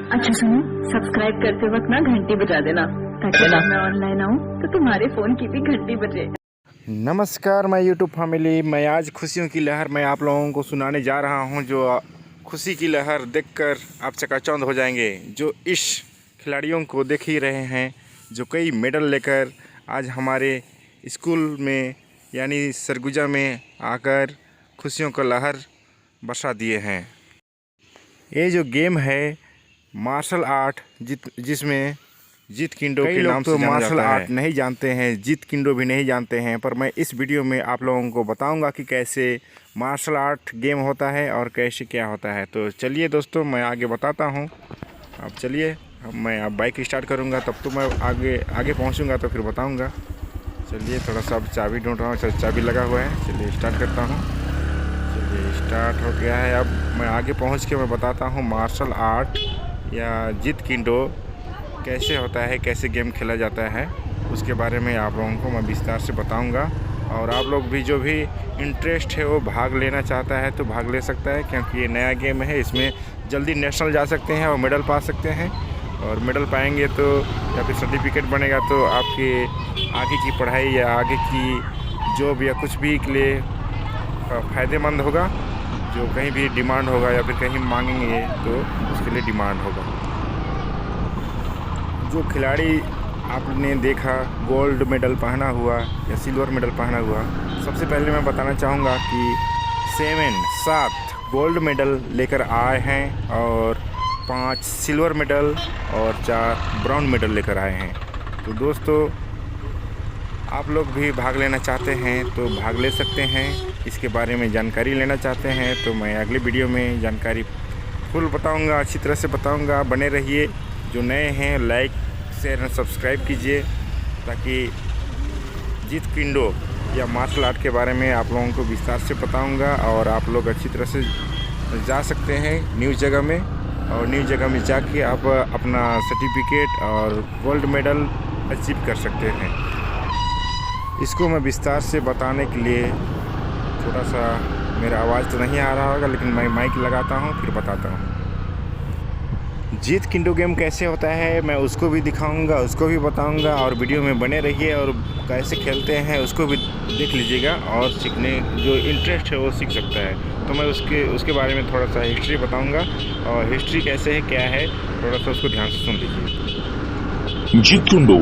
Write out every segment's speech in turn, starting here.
अच्छा सुनो, सब्सक्राइब करते वक्त ना घंटी बजा देना ताकि जब मैं ऑनलाइन आऊँ तो तुम्हारे फोन की भी घंटी बजे। नमस्कार मैं यूट्यूब फैमिली, मैं आज खुशियों की लहर मैं आप लोगों को सुनाने जा रहा हूं, जो खुशी की लहर देखकर आप चकाचौंध हो जाएंगे। जो इस खिलाड़ियों को देख ही रहे हैं जो कई मेडल लेकर आज हमारे स्कूल में यानी सरगुजा में आकर खुशियों का लहर बरसा दिए हैं। ये जो गेम है मार्शल आर्ट जिसमें जीत किंडो के नाम से जाना मार्शल आर्ट नहीं जानते हैं, जीत किंडो भी नहीं जानते हैं, पर मैं इस वीडियो में आप लोगों को बताऊंगा कि कैसे मार्शल आर्ट गेम होता है और कैसे क्या होता है। तो चलिए दोस्तों मैं आगे बताता हूं। अब चलिए मैं अब बाइक स्टार्ट करूंगा, तब तो मैं आगे पहुंचूंगा तो फिर बताऊंगा। चलिए थोड़ा सा अब चाबी ढूंढ रहा हूँ, चाबी लगा हुआ है। चलिए स्टार्ट करता हूँ। चलिए स्टार्ट हो गया है। अब मैं आगे पहुँच के मैं बताता हूँ मार्शल आर्ट या जीत किंडो कैसे होता है, कैसे गेम खेला जाता है, उसके बारे में आप लोगों को मैं विस्तार से बताऊंगा। और आप लोग भी जो भी इंटरेस्ट है वो भाग लेना चाहता है तो भाग ले सकता है, क्योंकि ये नया गेम है। इसमें जल्दी नेशनल जा सकते हैं और मेडल पा सकते हैं, और मेडल पाएंगे तो या फिर सर्टिफिकेट बनेगा तो आपके आगे की पढ़ाई या आगे की जॉब या कुछ भी के लिए फ़ायदेमंद होगा। जो कहीं भी डिमांड होगा या फिर कहीं मांगेंगे तो उसके लिए डिमांड होगा। जो खिलाड़ी आपने देखा गोल्ड मेडल पहना हुआ या सिल्वर मेडल पहना हुआ, सबसे पहले मैं बताना चाहूँगा कि 7 गोल्ड मेडल लेकर आए हैं और 5 सिल्वर मेडल और 4 ब्राउन मेडल लेकर आए हैं। तो दोस्तों आप लोग भी भाग लेना चाहते हैं तो भाग ले सकते हैं। इसके बारे में जानकारी लेना चाहते हैं तो मैं अगले वीडियो में जानकारी फुल बताऊंगा, अच्छी तरह से बताऊंगा। बने रहिए। जो नए हैं लाइक शेयर एंड सब्सक्राइब कीजिए, ताकि जीत किंडो या मार्शल आर्ट के बारे में आप लोगों को विस्तार से बताऊंगा और आप लोग अच्छी तरह से जा सकते हैं न्यूज़ जगह में, और न्यूज़ जगह में जाके आप अपना सर्टिफिकेट और गोल्ड मेडल अचीव कर सकते हैं। इसको मैं विस्तार से बताने के लिए थोड़ा सा मेरा आवाज़ तो नहीं आ रहा होगा, लेकिन मैं माइक लगाता हूँ फिर बताता हूँ। जीत किंडो गेम कैसे होता है मैं उसको भी दिखाऊंगा, उसको भी बताऊंगा, और वीडियो में बने रहिए। और कैसे खेलते हैं उसको भी देख लीजिएगा, और सीखने जो इंटरेस्ट है वो सीख सकता है। तो मैं उसके बारे में थोड़ा सा हिस्ट्री बताऊंगा, और हिस्ट्री कैसे है क्या है थोड़ा सा उसको ध्यान से सुन लीजिए। जीत किंडो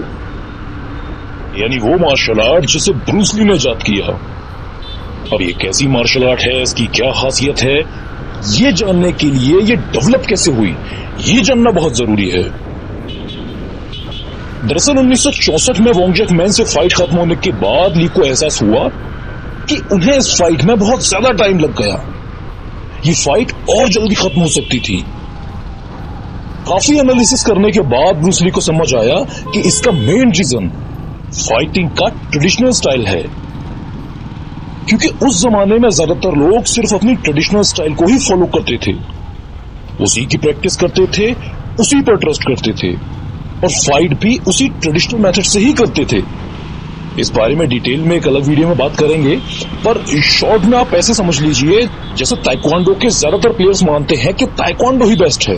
यानी वो मार्शल आर्ट जिसे ब्रूस ली ने इजाद किया। अब ये कैसी मार्शल आर्ट है, इसकी क्या खासियत है, ये जानने के लिए ये डेवलप कैसे हुई, ये जानना बहुत जरूरी है। दरअसल 1964 में वोंगजेक मैन से फाइट खत्म होने के बाद ली को एहसास हुआ कि उन्हें इस फाइट में बहुत ज्यादा टाइम लग गया। ये फाइट और जल्दी खत्म हो सकती थी। काफी एनालिसिस करने के बाद ब्रूस ली को समझ आया कि इसका मेन रीजन फाइटिंग का ट्रेडिशनल स्टाइल है, क्योंकि उस जमाने में ज्यादातर लोग सिर्फ अपनी ट्रेडिशनल स्टाइल को ही फॉलो करते थे, उसी की प्रैक्टिस करते थे, उसी पर ट्रस्ट करते थे, और फाइट भी उसी ट्रेडिशनल मेथड से ही करते थे। इस बारे में डिटेल में एक अलग वीडियो में बात करेंगे, पर शॉर्ट में आप ऐसे समझ लीजिए जैसे ताइक्वांडो के ज्यादातर प्लेयर्स मानते हैं कि ताइक्वांडो ही बेस्ट है।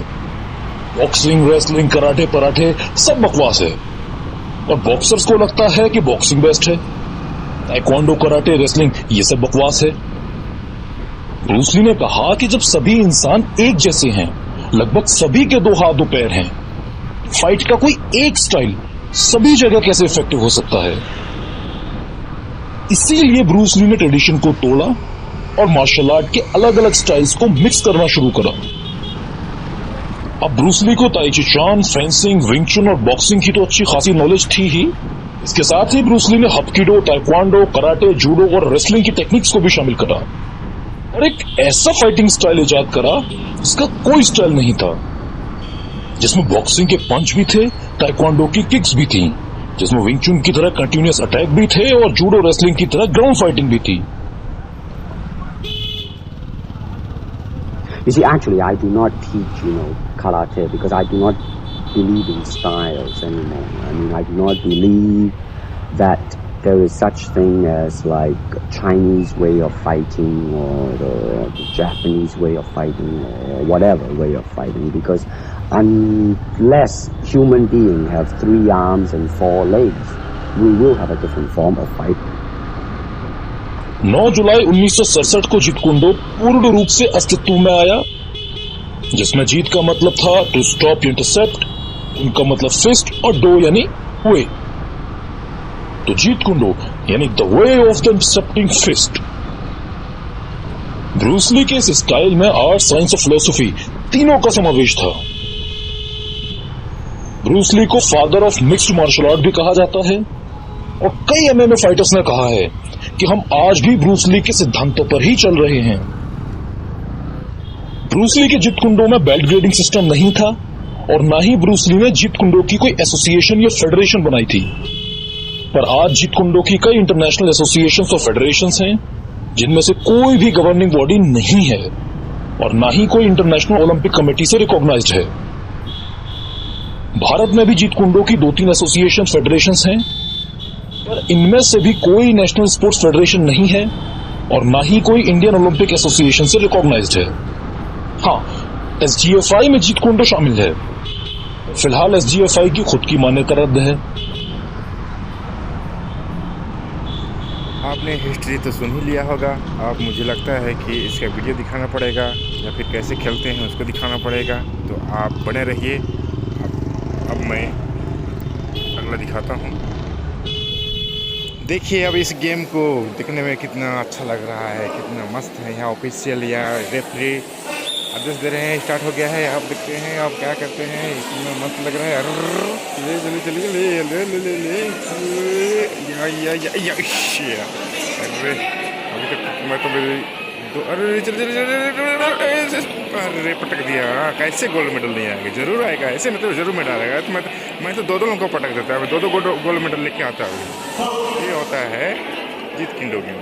बॉक्सिंग, रेसलिंग, कराटे, पराठे सब बकवास है, और बॉक्सर्स को लगता है कि बॉक्सिंग बेस्ट है। ताइक्वांडो, कराटे, रेसलिंग ये सब बकवास है। ब्रूस ली ने कहा कि जब सभी इंसान एक जैसे हैं, लगभग सभी के 2 हाथ 2 पैर हैं, फाइट का कोई एक स्टाइल सभी जगह कैसे इफेक्टिव हो सकता है। इसीलिए ब्रूस ली ने ट्रेडिशन को तोड़ा और मार्शल आर्ट के अलग अलग स्टाइल्स को मिक्स करना शुरू करा। अब ब्रूस ली को ताई ची चान, फेंसिंग, विंग चुन और बॉक्सिंग की तो अच्छी खासी नॉलेज थी ही। इसके साथ ही ब्रूस ली ने हपकिडो, ताइक्वांडो, कराटे, जूडो और रेसलिंग की टेक्निक्स को भी शामिल करा, और एक ऐसा फाइटिंग स्टाइल इजाद करा जिसका कोई स्टाइल नहीं था, जिसमें बॉक्सिंग के पंच भी थे, ताइक्वांडो की किक्स भी थी, जिसमें विंग चुन की तरह कंटिन्यूअस अटैक भी थे, और जूडो रेसलिंग की तरह ग्राउंड फाइटिंग भी थी। You see, actually, I do not teach, karate, because I do not believe in styles anymore. I mean, I do not believe that there is such thing as like Chinese way of fighting or the Japanese way of fighting or whatever way of fighting, because unless human being have 3 arms and 4 legs, we will have a different form of fight. 9 जुलाई 1967 को जीत कुंडो पूर्ण रूप से अस्तित्व में आया, जिसमें जीत का मतलब था टू स्टॉप इंटरसेप्ट, उनका मतलब फिस्ट और डो यानी वे। तो जीत कुंडो यानी the way of the intercepting fist. Bruce Lee के इस स्टाइल में आर्ट, साइंस और फिलोसफी तीनों का समावेश था। ब्रूस ली को father of mixed martial art भी कहा जाता है और कई एमएमए फाइटर्स ने कहा है कि हम आज भी ब्रूस ली के सिद्धांतों पर ही चल रहे हैं। ब्रूस ली के जीत कुंडो में बेल्ट ग्रेडिंग सिस्टम नहीं था और ना ही ब्रूस ली ने जीत कुंडो की कोई एसोसिएशन या फेडरेशन बनाई थी। पर आज जीत कुंडो की कई इंटरनेशनल एसोसिएशंस और फेडरेशंस हैं, जिनमें से कोई भी गवर्निंग बॉडी नहीं है और ना ही कोई इंटरनेशनल ओलंपिक कमेटी से रिकॉग्नाइज्ड है। भारत में भी जीत कुंडो की 2-3 एसोसिएशन फेडरेशंस हैं, पर इनमें से भी कोई नेशनल स्पोर्ट्स फेडरेशन नहीं है और ना ही कोई इंडियन ओलंपिक एसोसिएशन से रिकॉग्नाइज्ड है। हाँ, एसजीएफआई में जीत कुंडो शामिल है। फिलहाल एसजीएफआई की खुद की मान्यता रद्द है। आपने हिस्ट्री तो सुन ही लिया होगा। अब मुझे लगता है कि इसका वीडियो दिखाना पड़ेगा या फिर कैसे खेलते हैं उसको दिखाना पड़ेगा, तो आप बने रहिए। अब मैं अगला दिखाता हूँ। देखिए अब इस गेम को देखने में कितना अच्छा लग रहा है, कितना मस्त है। यहाँ ऑफिशियल या रेफरी आदेश दे रहे हैं, स्टार्ट हो गया है। आप देखते हैं आप क्या करते हैं, इतना मस्त लग रहा है। ले चलिए चलिए ले ले ले ले ले या अरे अभी तक मैं तो मेरी अरे चलिए अरे पटक दिया। कैसे गोल्ड मेडल नहीं आएगा? जरूर आएगा, ऐसे मतलब जरूर मेडल आएगा। तो मैं तो 2 लोगों को पटक देता है, 2 गोल्ड मेडल लेके आता हूँ। ये होता है जीत कुंडो गेम।